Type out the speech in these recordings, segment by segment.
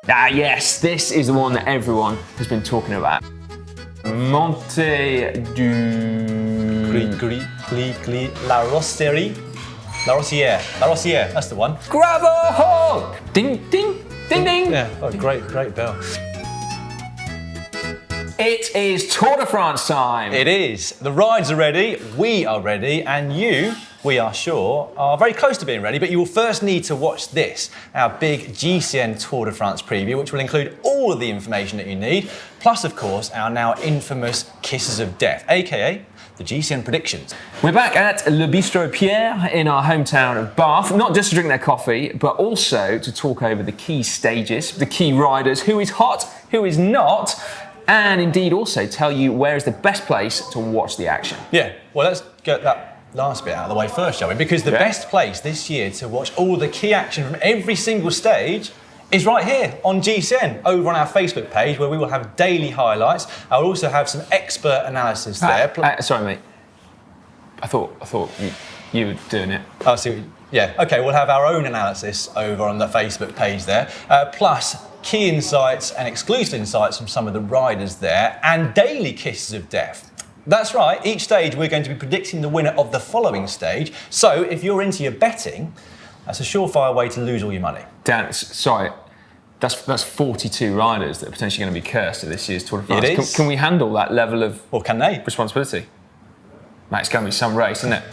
Ah yes, this is the one that everyone has been talking about. Monte du... La Rosière, that's the one. Bravo! Ding, ding, ding, ding. Yeah, oh, great bell. It is Tour de France time. It is. The rides are ready, we are ready, and you, we are sure, are very close to being ready, but you will first need to watch this, our big GCN Tour de France preview, which will include all of the information that you need, plus, of course, our now infamous Kisses of Death, aka the GCN predictions. We're back at Le Bistro Pierre in our hometown of Bath, not just to drink their coffee, but also to talk over the key stages, the key riders, who is hot, who is not, and indeed also tell you where is the best place to watch the action. Yeah, well, let's get that last bit out of the way first, shall we? Because the best place this year to watch all the key action from every single stage is right here on GCN, over on our Facebook page, where we will have daily highlights. I'll also have some expert analysis there. Sorry, mate. I thought you were doing it. I see. Yeah. Okay. We'll have our own analysis over on the Facebook page there, plus key insights and exclusive insights from some of the riders there, and daily Kisses of Death. That's right. Each stage we're going to be predicting the winner of the following stage. So if you're into your betting, that's a surefire way to lose all your money. Dan, sorry, that's 42 riders that are potentially going to be cursed at this year's Tour de France. It is. Can we handle that level of can they? responsibility? Mate, it's going to be some race, isn't it?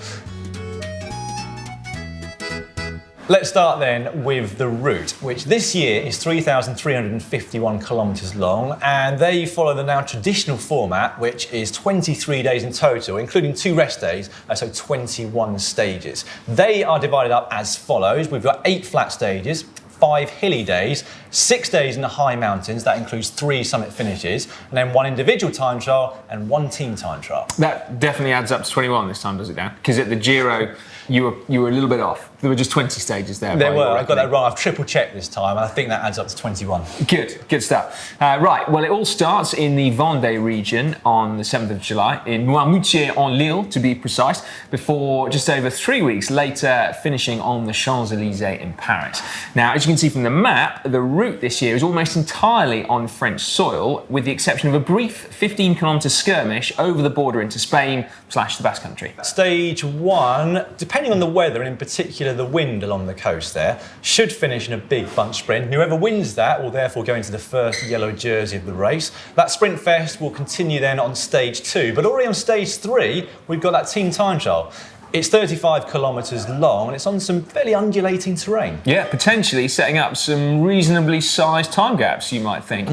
Let's start then with the route, which this year is 3,351 kilometres long, and they follow the now traditional format, which is 23 days in total, including 2 rest days, so 21 stages. They are divided up as follows. We've got 8 flat stages, 5 hilly days, 6 days in the high mountains, that includes 3 summit finishes, and then 1 individual time trial and 1 team time trial. That definitely adds up to 21 this time, does it, Dan? Because at the Giro, you were a little bit off. There were just 20 stages there. There were. I got that wrong. I've triple checked this time, and I think that adds up to 21. Good stuff. Right, well, it all starts in the Vendée region on the 7th of July, in Noirmoutier-en-Lille, to be precise, before just over 3 weeks later finishing on the Champs-Élysées in Paris. Now, as you can see from the map, the route this year is almost entirely on French soil, with the exception of a brief 15-kilometre skirmish over the border into Spain/the Basque Country. Stage 1, depending on the weather, and in particular the wind along the coast there, should finish in a big bunch sprint. And whoever wins that will therefore go into the first yellow jersey of the race. That sprint fest will continue then on stage 2, but already on stage 3, we've got that team time trial. It's 35 kilometres long and it's on some fairly undulating terrain. Yeah, potentially setting up some reasonably sized time gaps, you might think.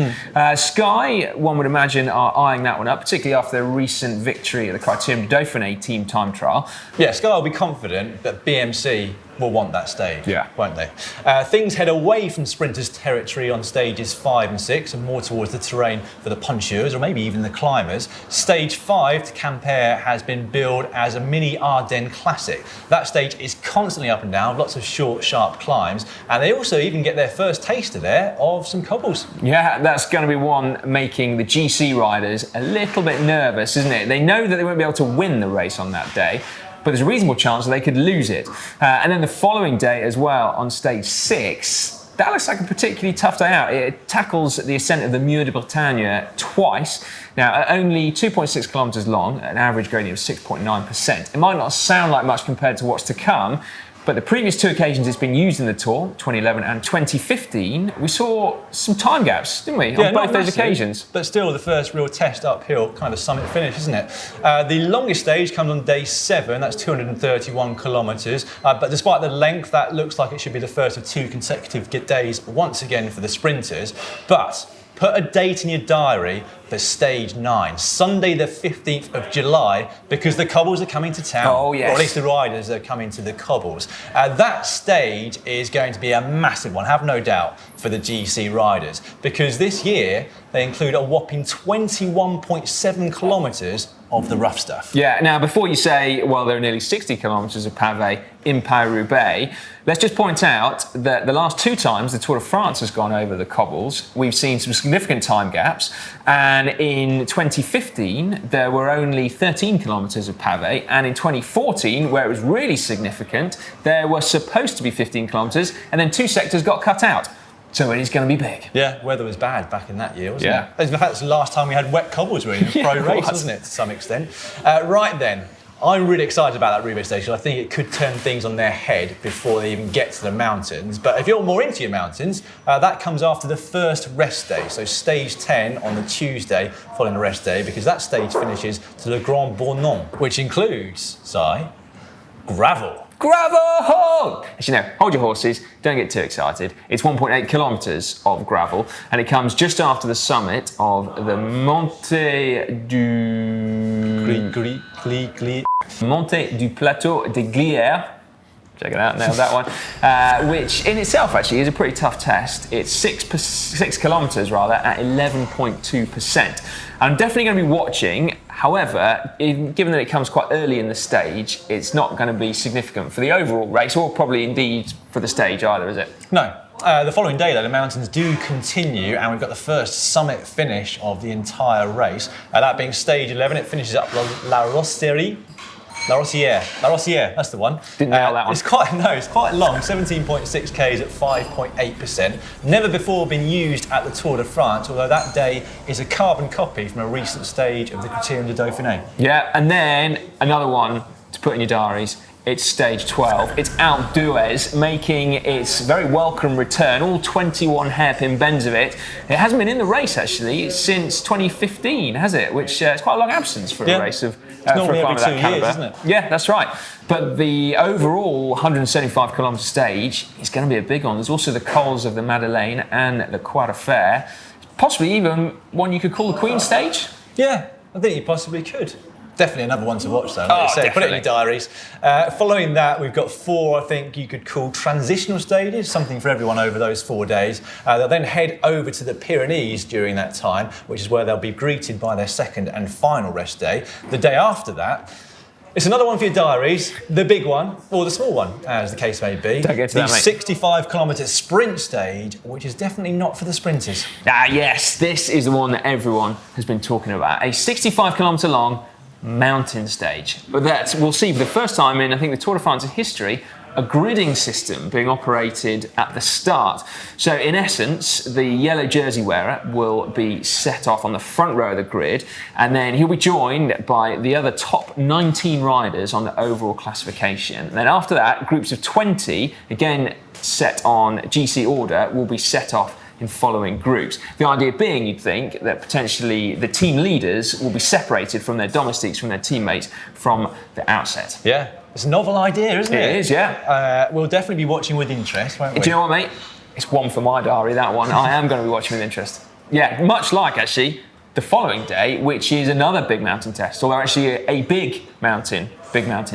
Sky, one would imagine, are eyeing that one up, particularly after their recent victory at the Criterium du Dauphiné team time trial. Yeah, Sky will be confident that BMC will want that stage, won't they? Things head away from sprinters' territory on stages 5 and 6 and more towards the terrain for the puncheurs or maybe even the climbers. Stage 5 to Quimper has been billed as a mini Ardennes classic. That stage is constantly up and down, lots of short, sharp climbs, and they also even get their first taster there of some cobbles. Yeah, that's going to be one making the GC riders a little bit nervous, isn't it? They know that they won't be able to win the race on that day, but there's a reasonable chance that they could lose it. And then the following day as well, on stage 6, that looks like a particularly tough day out. It tackles the ascent of the Mur de Bretagne twice. Now, at only 2.6 kilometres long, an average gradient of 6.9%. It might not sound like much compared to what's to come, but the previous 2 occasions it's been used in the Tour, 2011 and 2015, we saw some time gaps, didn't we, on both those occasions? But still, the first real test uphill, kind of summit finish, isn't it? The longest stage comes on day 7, that's 231 kilometres. But despite the length, that looks like it should be the first of 2 consecutive days once again for the sprinters. But put a date in your diary for stage 9, Sunday the 15th of July, because the cobbles are coming to town. Oh, yes. Or at least the riders are coming to the cobbles. That stage is going to be a massive one, have no doubt, for the GC riders, because this year they include a whopping 21.7 kilometres of the rough stuff. Yeah, now before you say, well, there are nearly 60 kilometres of pavé in Paris-Roubaix, let's just point out that the last 2 times the Tour de France has gone over the cobbles, we've seen some significant time gaps, and in 2015 there were only 13 kilometres of pavé, and in 2014, where it was really significant, there were supposed to be 15 kilometres, and then 2 sectors got cut out. So it is going to be big. Yeah, weather was bad back in that year, wasn't Yeah. it? In fact, it's the last time we had wet cobbles really in a pro race, wasn't it, to some extent? Right then, I'm really excited about that Roubaix stage. I think it could turn things on their head before they even get to the mountains. But if you're more into your mountains, that comes after the first rest day. So stage 10 on the Tuesday following the rest day, because that stage finishes to Le Grand Bournon, which includes, gravel. Gravel! Actually, no, hold your horses, don't get too excited. It's 1.8 kilometres of gravel, and it comes just after the summit of the Monte du Plateau des Glières. Check it out, nailed that one. Which in itself actually is a pretty tough test. It's 6 kilometres rather at 11.2%. I'm definitely going to be watching. However, given that it comes quite early in the stage, it's not going to be significant for the overall race, or probably indeed for the stage either, is it? No. The following day, though, the mountains do continue, and we've got the first summit finish of the entire race. That being stage 11, it finishes up La Rosière. La Rosière, that's the one. Didn't nail that one. It's quite long, 17.6 k's at 5.8%. Never before been used at the Tour de France, although that day is a carbon copy from a recent stage of the Criterium de Dauphiné. Yeah, and then another one to put in your diaries. It's stage 12. It's Alpe d'Huez making its very welcome return, all 21 hairpin bends of it. It hasn't been in the race actually since 2015, has it? Which is quite a long absence for a race of it's normally for a every climb of 2 that years, calibre. isn't it? Yeah, that's right. But the overall 175 kilometre stage is going to be a big one. There's also the cols of the Madeleine and the Croix de Fer, possibly even one you could call the Queen stage. Yeah, I think you possibly could. Definitely another one to watch, though. Like you said, put it in your diaries. Following that, we've got 4, I think you could call transitional stages, something for everyone over those 4 days. They'll then head over to the Pyrenees during that time, which is where they'll be greeted by their second and final rest day. The day after that, it's another one for your diaries, the big one, or the small one, as the case may be. Don't get to the that, mate. 65 kilometre sprint stage, which is definitely not for the sprinters. Ah, yes, this is the one that everyone has been talking about. A 65 kilometre long mountain stage. But that we'll see for the first time in, I think, the Tour de France's history, a gridding system being operated at the start. So in essence, the yellow jersey wearer will be set off on the front row of the grid, and then he'll be joined by the other top 19 riders on the overall classification. And then after that, groups of 20, again set on GC order, will be set off in following groups. The idea being, you'd think, that potentially the team leaders will be separated from their domestics, from their teammates, from the outset. Yeah, it's a novel idea, isn't it? It is, yeah. We'll definitely be watching with interest, won't we? Do you know what, mate? It's one for my diary, that one. I am going to be watching with interest. Yeah, much like, actually, the following day, which is another big mountain test, although actually a big mountain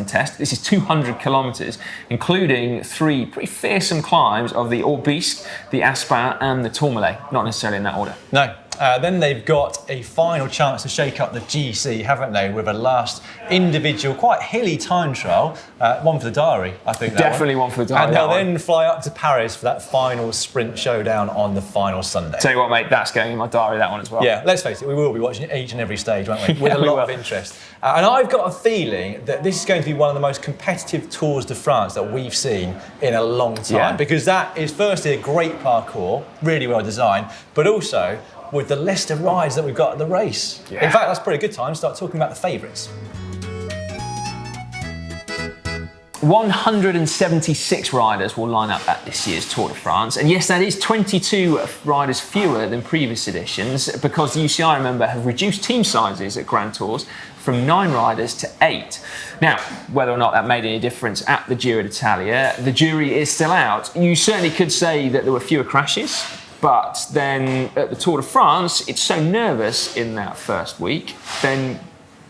test. This is 200 kilometres, including 3 pretty fearsome climbs of the Orbisque, the Aspin and the Tourmalet, not necessarily in that order. No. Then they've got a final chance to shake up the GC, haven't they, with a last individual, quite hilly time trial. One for the diary, I think. Definitely one for the diary. And they'll then fly up to Paris for that final sprint showdown on the final Sunday. Tell you what, mate, that's going in my diary, that one as well. Yeah, let's face it, we will be watching each and every stage, won't we? With a lot of interest. And I've got a feeling that this is going to be one of the most competitive Tours de France that we've seen in a long time. Because that is firstly a great parcours, really well designed, but also with the list of rides that we've got at the race. Yeah. In fact, that's probably a good time to start talking about the favourites. 176 riders will line up at this year's Tour de France. And yes, that is 22 riders fewer than previous editions, because the UCI, remember, have reduced team sizes at Grand Tours from 9 riders to 8. Now, whether or not that made any difference at the Giro d'Italia, the jury is still out. You certainly could say that there were fewer crashes, but then at the Tour de France, it's so nervous in that first week, then,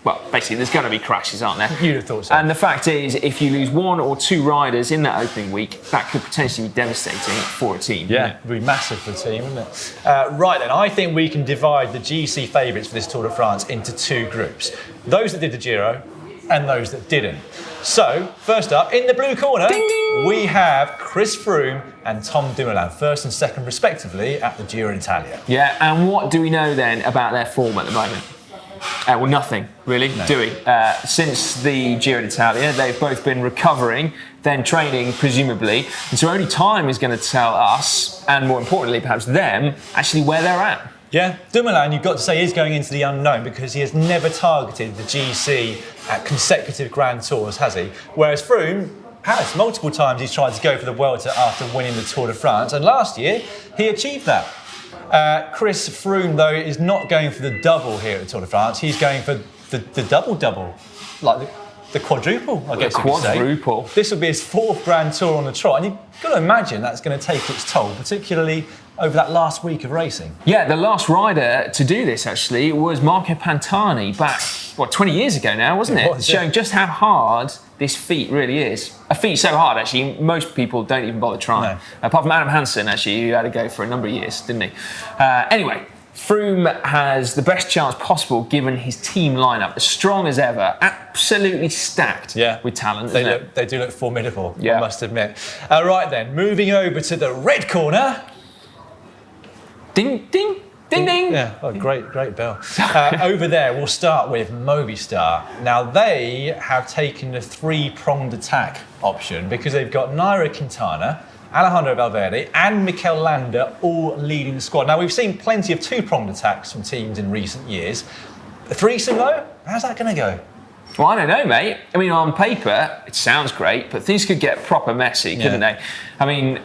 well, basically there's going to be crashes, aren't there? You'd have thought so. And the fact is, if you lose 1 or 2 riders in that opening week, that could potentially be devastating for a team. Yeah, it'd be massive for a team, wouldn't it? Right then, I think we can divide the GC favourites for this Tour de France into 2 groups. Those that did the Giro and those that didn't. So, first up, in the blue corner, ding, ding, we have Chris Froome and Tom Dumoulin, first and second respectively at the Giro d'Italia. Yeah, and what do we know then about their form at the moment? Well, nothing really doing. Since the Giro d'Italia, they've both been recovering, then training presumably, and so only time is going to tell us, and more importantly perhaps them, actually where they're at. Yeah, Dumoulin, you've got to say, is going into the unknown because he has never targeted the GC at consecutive Grand Tours, has he? Whereas Froome has. Multiple times he's tried to go for the Vuelta after winning the Tour de France, and last year he achieved that. Chris Froome, though, is not going for the double here at the Tour de France. He's going for the double-double, like the quadruple, I guess you could say. Quadruple. This will be his 4th Grand Tour on the trot, and you've got to imagine that's going to take its toll, particularly over that last week of racing. Yeah, the last rider to do this actually was Marco Pantani back, 20 years ago now, wasn't it? Showing just how hard this feat really is. A feat so hard, actually, most people don't even bother trying. No. Apart from Adam Hansen, actually, who had to go for a number of years, didn't he? Anyway, Froome has the best chance possible given his team lineup, as strong as ever, absolutely stacked with talent. They do look formidable, I must admit. Right then, moving over to the red corner. Ding, ding, ding, ding. Yeah, great bell. Over there, we'll start with Movistar. Now, they have taken the 3-pronged attack option because they've got Nairo Quintana, Alejandro Valverde and Mikel Landa all leading the squad. Now, we've seen plenty of 2-pronged attacks from teams in recent years. The threesome, though, how's that going to go? Well, I don't know, mate. I mean, on paper, it sounds great, but things could get proper messy, couldn't they? I mean,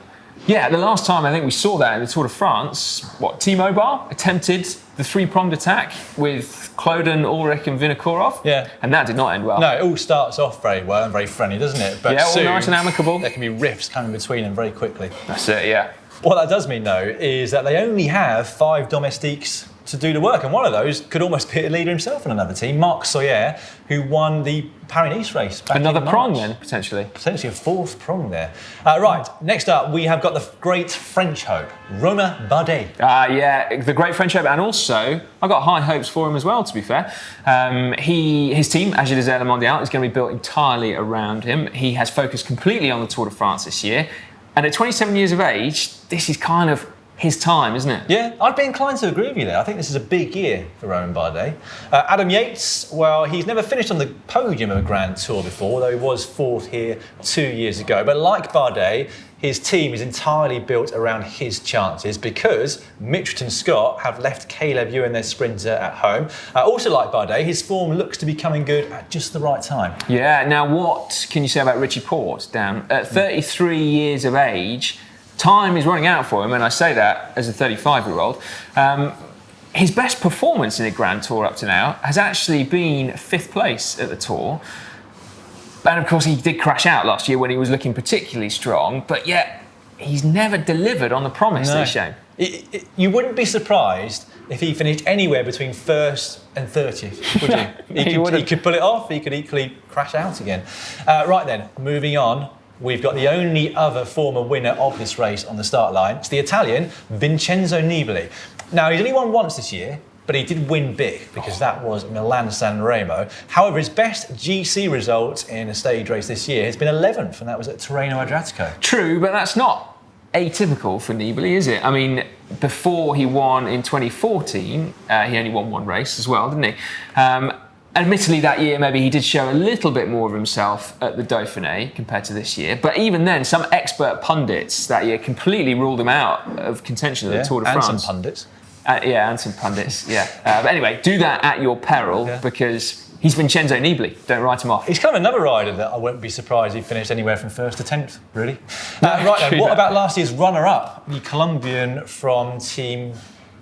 the last time I think we saw that in the Tour de France, T-Mobile attempted the 3-pronged attack with Kloden, Ulrich and Vinokourov. Yeah. And that did not end well. No, it all starts off very well and very friendly, doesn't it? But all nice and amicable. There can be rifts coming between them very quickly. That's it, yeah. What that does mean, though, is that they only have 5 domestiques to do the work, and one of those could almost be a leader himself in another team, Marc Soyer, who won the Paris-Nice race back Another in March. prong then, potentially. Potentially a 4th prong there. Right, next up, we have got the great French hope, Romain Bardet. The great French hope, and also, I've got high hopes for him as well, to be fair. His team, Agile Desert Mondial, is going to be built entirely around him. He has focused completely on the Tour de France this year, and at 27 years of age, this is kind of his time, isn't it? Yeah, I'd be inclined to agree with you there. I think this is a big year for Romain Bardet. Adam Yates, well, he's never finished on the podium of a Grand Tour before, though he was 4th here 2 years ago. But like Bardet, his team is entirely built around his chances because Mitchelton Scott have left Caleb Ewan, their sprinter, at home. Also like Bardet, his form looks to be coming good at just the right time. Yeah, now what can you say about Richie Porte, Dan? At 33 years of age, time is running out for him, and I say that as a 35-year-old. His best performance in a Grand Tour up to now has actually been 5th place at the Tour. And of course, he did crash out last year when he was looking particularly strong, but yet he's never delivered on the promise that he's shown. You wouldn't be surprised if he finished anywhere between 1st and 30th, would you? He could pull it off, he could equally crash out again. Right then, moving on. We've got the only other former winner of this race on the start line. It's the Italian, Vincenzo Nibali. Now, he's only won once this year, but he did win big because that was Milan-San Remo. However, his best GC result in a stage race this year has been 11th, and that was at Tirreno Adriatico. True, but that's not atypical for Nibali, is it? I mean, before he won in 2014, he only won 1 race as well, didn't he? Admittedly, that year, maybe he did show a little bit more of himself at the Dauphiné compared to this year. But even then, some expert pundits that year completely ruled him out of contention at the Tour de France. And some pundits. And some pundits, But anyway, do that at your peril because he's Vincenzo Nibali. Don't write him off. He's kind of another rider that I won't be surprised he finished anywhere from 1st to 10th, really. Right then, what about last year's runner-up, the Colombian from Team...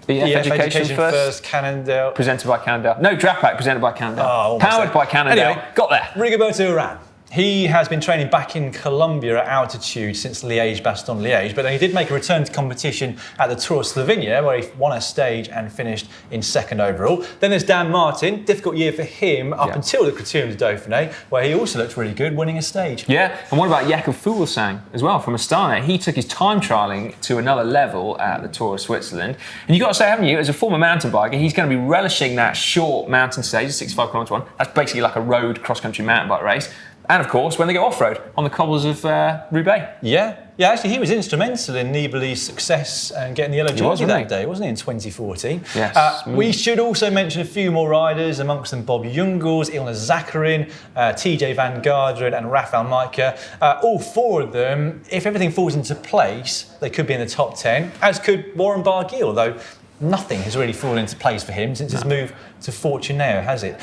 EF Education First, Cannondale. Presented by Cannondale. No, Draft Pack presented by Cannondale. Powered by Cannondale. Anyway, got there. Rigoberto Urán. He has been training back in Colombia at altitude since Liège-Bastogne-Liège, but then he did make a return to competition at the Tour of Slovenia, where he won a stage and finished in 2nd overall. Then there's Dan Martin, difficult year for him up until the Criterium de Dauphiné, where he also looked really good, winning a stage. Yeah, and what about Jakob Fuglsang as well from Astana? He took his time trialling to another level at the Tour of Switzerland. And you've got to say, haven't you, as a former mountain biker, he's going to be relishing that short mountain stage, 65 kilometre one. That's basically like a road cross-country mountain bike race. And of course, when they go off-road on the cobbles of Roubaix. Yeah, Yeah, actually, he was instrumental in Nibali's success and getting the yellow jersey that day, wasn't he, in 2014? Yes. We should also mention a few more riders, amongst them Bob Jungels, Ilna Zakarin, TJ Van Garderen and Rafael Majka. All four of them, if everything falls into place, they could be in the top 10, as could Warren Barguil, although nothing has really fallen into place for him since his move to Fortunato, has it?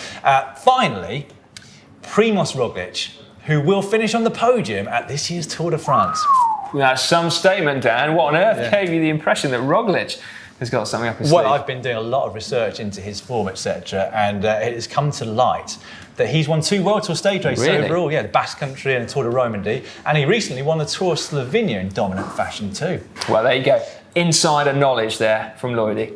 Finally, Primož Roglič, who will finish on the podium at this year's Tour de France. That's some statement, Dan. What on earth gave you the impression that Roglič has got something up his sleeve? Well, I've been doing a lot of research into his form, etc., and it has come to light that he's won 2 World Tour stage races overall. Yeah, the Basque Country and the Tour de Romandy, and he recently won the Tour of Slovenia in dominant fashion too. Well, there you go. Insider knowledge there from Lloydie.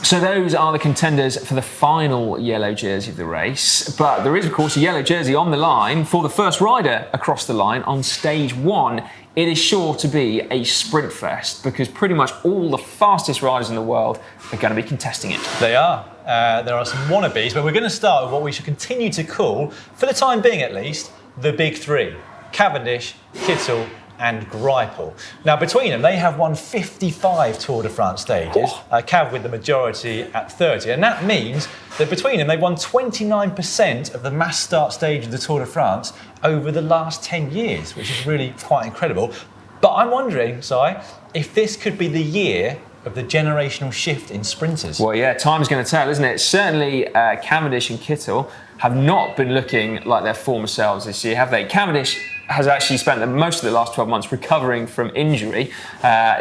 So those are the contenders for the final yellow jersey of the race. But there is, of course, a yellow jersey on the line for the first rider across the line on stage 1. It is sure to be a sprint fest because pretty much all the fastest riders in the world are going to be contesting it. They are. There are some wannabes, but we're going to start with what we should continue to call, for the time being at least, the big 3. Cavendish, Kittel and Greipel. Now, between them, they have won 55 Tour de France stages, Cav with the majority at 30, and that means that between them, they've won 29% of the mass start stage of the Tour de France over the last 10 years, which is really quite incredible. But I'm wondering, Si, if this could be the year of the generational shift in sprinters. Well, yeah, time's going to tell, isn't it? Certainly, Cavendish and Kittel have not been looking like their former selves this year, have they? Cavendish has actually spent most of the last 12 months recovering from injury,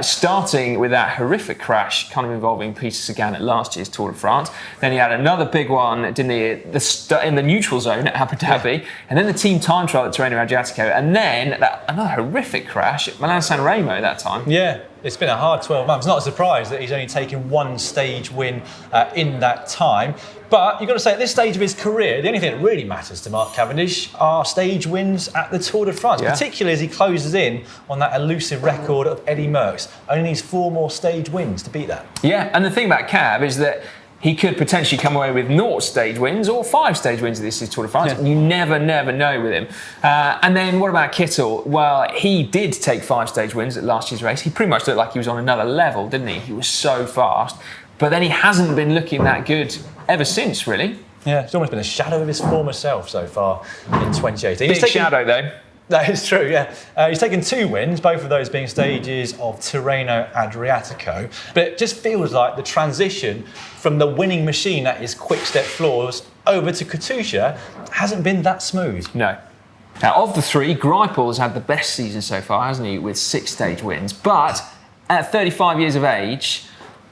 starting with that horrific crash kind of involving Peter Sagan at last year's Tour de France. Then he had another big one, didn't he, in the neutral zone at Abu Dhabi, and then the team time trial at Tirreno Adriatico, and then another horrific crash at Milan San Remo that time. Yeah. It's been a hard 12 months. Not a surprise that he's only taken 1 stage win in that time. But you've got to say, at this stage of his career, the only thing that really matters to Mark Cavendish are stage wins at the Tour de France, particularly as he closes in on that elusive record of Eddie Merckx. Only needs 4 more stage wins to beat that. Yeah, and the thing about Cav is that he could potentially come away with 0 stage wins or 5 stage wins at this year's Tour de France. Yeah. You never know with him. And then what about Kittel? Well, he did take 5 stage wins at last year's race. He pretty much looked like he was on another level, didn't he? He was so fast. But then he hasn't been looking that good ever since, really. Yeah, it's almost been a shadow of his former self so far in 2018. Big shadow, though. That is true, yeah. He's taken 2 wins, both of those being stages of Tirreno Adriatico. But it just feels like the transition from the winning machine that is Quick-Step Floors over to Katusha hasn't been that smooth. No. Now, of the 3, Greipel has had the best season so far, hasn't he, with 6 stage wins. But at 35 years of age,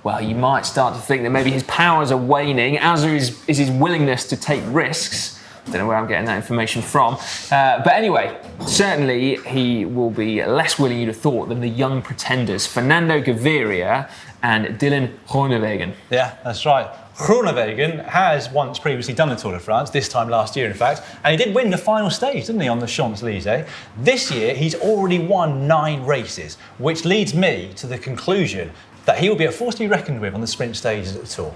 well, you might start to think that maybe his powers are waning, as is his willingness to take risks. I don't know where I'm getting that information from. But anyway, certainly he will be less willing, you'd have thought, than the young pretenders, Fernando Gaviria and Dylan Groenewegen. Yeah, that's right. Groenewegen has once previously done the Tour de France, this time last year in fact, and he did win the final stage, didn't he, on the Champs-Élysées. This year, he's already won 9 races, which leads me to the conclusion that he will be a force to be reckoned with on the sprint stages at the Tour.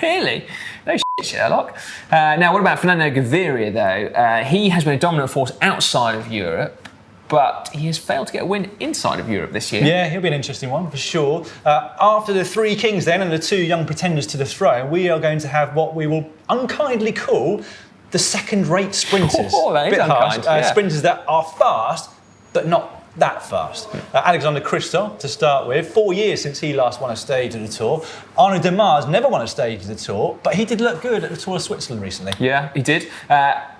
Really? No shit, Sherlock. Now, what about Fernando Gaviria, though? He has been a dominant force outside of Europe, but he has failed to get a win inside of Europe this year. Yeah, he'll be an interesting one, for sure. After the 3 kings, then, and the 2 young pretenders to the throne, we are going to have what we will unkindly call the second-rate sprinters. Oh, that is unkind. Sprinters that are fast, but not that fast. Alexander Kristoff, to start with, 4 years since he last won a stage of the Tour. Arnaud Demars never won a stage of the Tour, but he did look good at the Tour of Switzerland recently. Yeah, he did.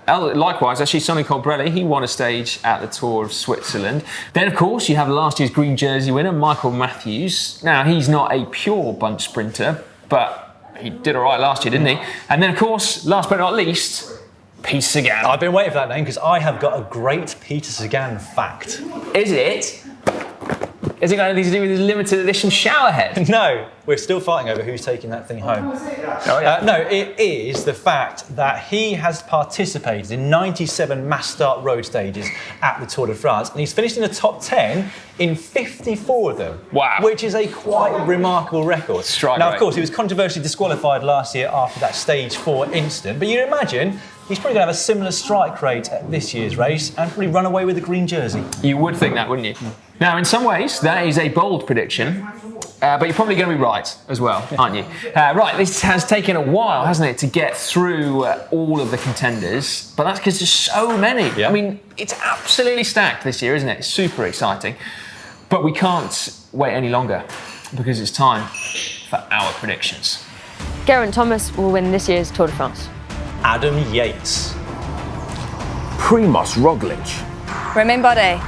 Likewise, actually, Sonny Colbrelli, he won a stage at the Tour of Switzerland. Then, of course, you have last year's green jersey winner, Michael Matthews. Now, he's not a pure bunch sprinter, but he did all right last year, didn't he? And then, of course, last but not least, Peter Sagan. I've been waiting for that name because I have got a great Peter Sagan fact. Is it? Is it got anything to do with his limited edition showerhead? No, we're still fighting over who's taking that thing home. Oh, yeah. No, it is the fact that he has participated in 97 mass start road stages at the Tour de France, and he's finished in the top 10 in 54 of them. Wow. Which is a quite remarkable record. Strike now, rate. of course, he was controversially disqualified last year after that stage 4 incident, but you imagine he's probably going to have a similar strike rate at this year's race and probably run away with the green jersey. You would think that, wouldn't you? Now, in some ways, that is a bold prediction, but you're probably going to be right as well, aren't you? Right, this has taken a while, hasn't it, to get through all of the contenders, but that's because there's so many. Yeah. I mean, it's absolutely stacked this year, isn't it? It's super exciting. But we can't wait any longer because it's time for our predictions. Geraint Thomas will win this year's Tour de France. Adam Yates. Primož Roglič. Romain Bardet.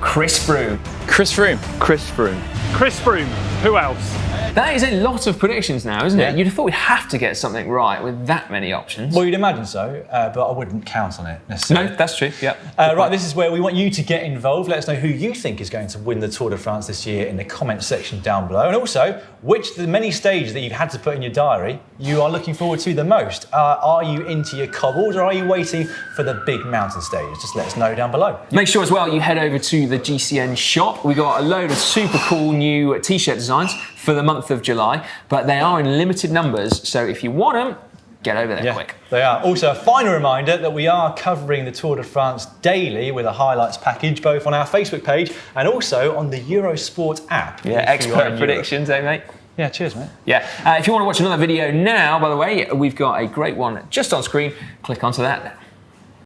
Chris Froome. Chris Froome. Chris Froome. Chris Froome. Who else? That is a lot of predictions now, isn't Yeah. it? You'd have thought we'd have to get something right with that many options. Well, you'd imagine so, but I wouldn't count on it necessarily. No, that's true, yeah. Right, this is where we want you to get involved. Let us know who you think is going to win the Tour de France this year in the comment section down below. And also, which of the many stages that you've had to put in your diary you are looking forward to the most. Are you into your cobbles or are you waiting for the big mountain stages? Just let us know down below. Make sure as well you head over to the GCN shop. We got a load of super cool new t-shirt designs for the month of July, but they are in limited numbers, so if you want them, get over there quick. They are. Also, a final reminder that we are covering the Tour de France daily with a highlights package, both on our Facebook page and also on the Eurosport app. Yeah, if you are in expert predictions, eh, mate? Yeah, cheers, mate. Yeah, if you want to watch another video now, by the way, we've got a great one just on screen. Click onto that now.